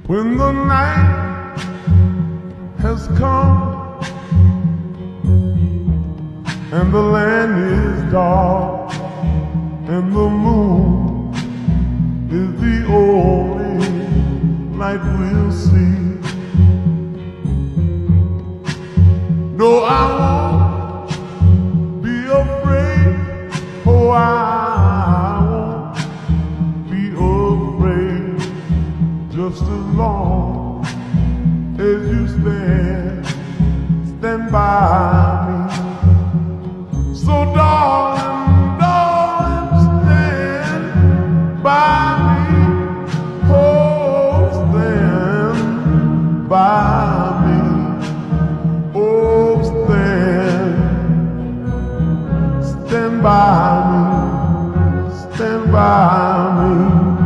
When the night has come and the land is dark and the moon is the only light we'll see. No, I won't be afraid. Oh, I won't be afraid. Just as long as you stand by.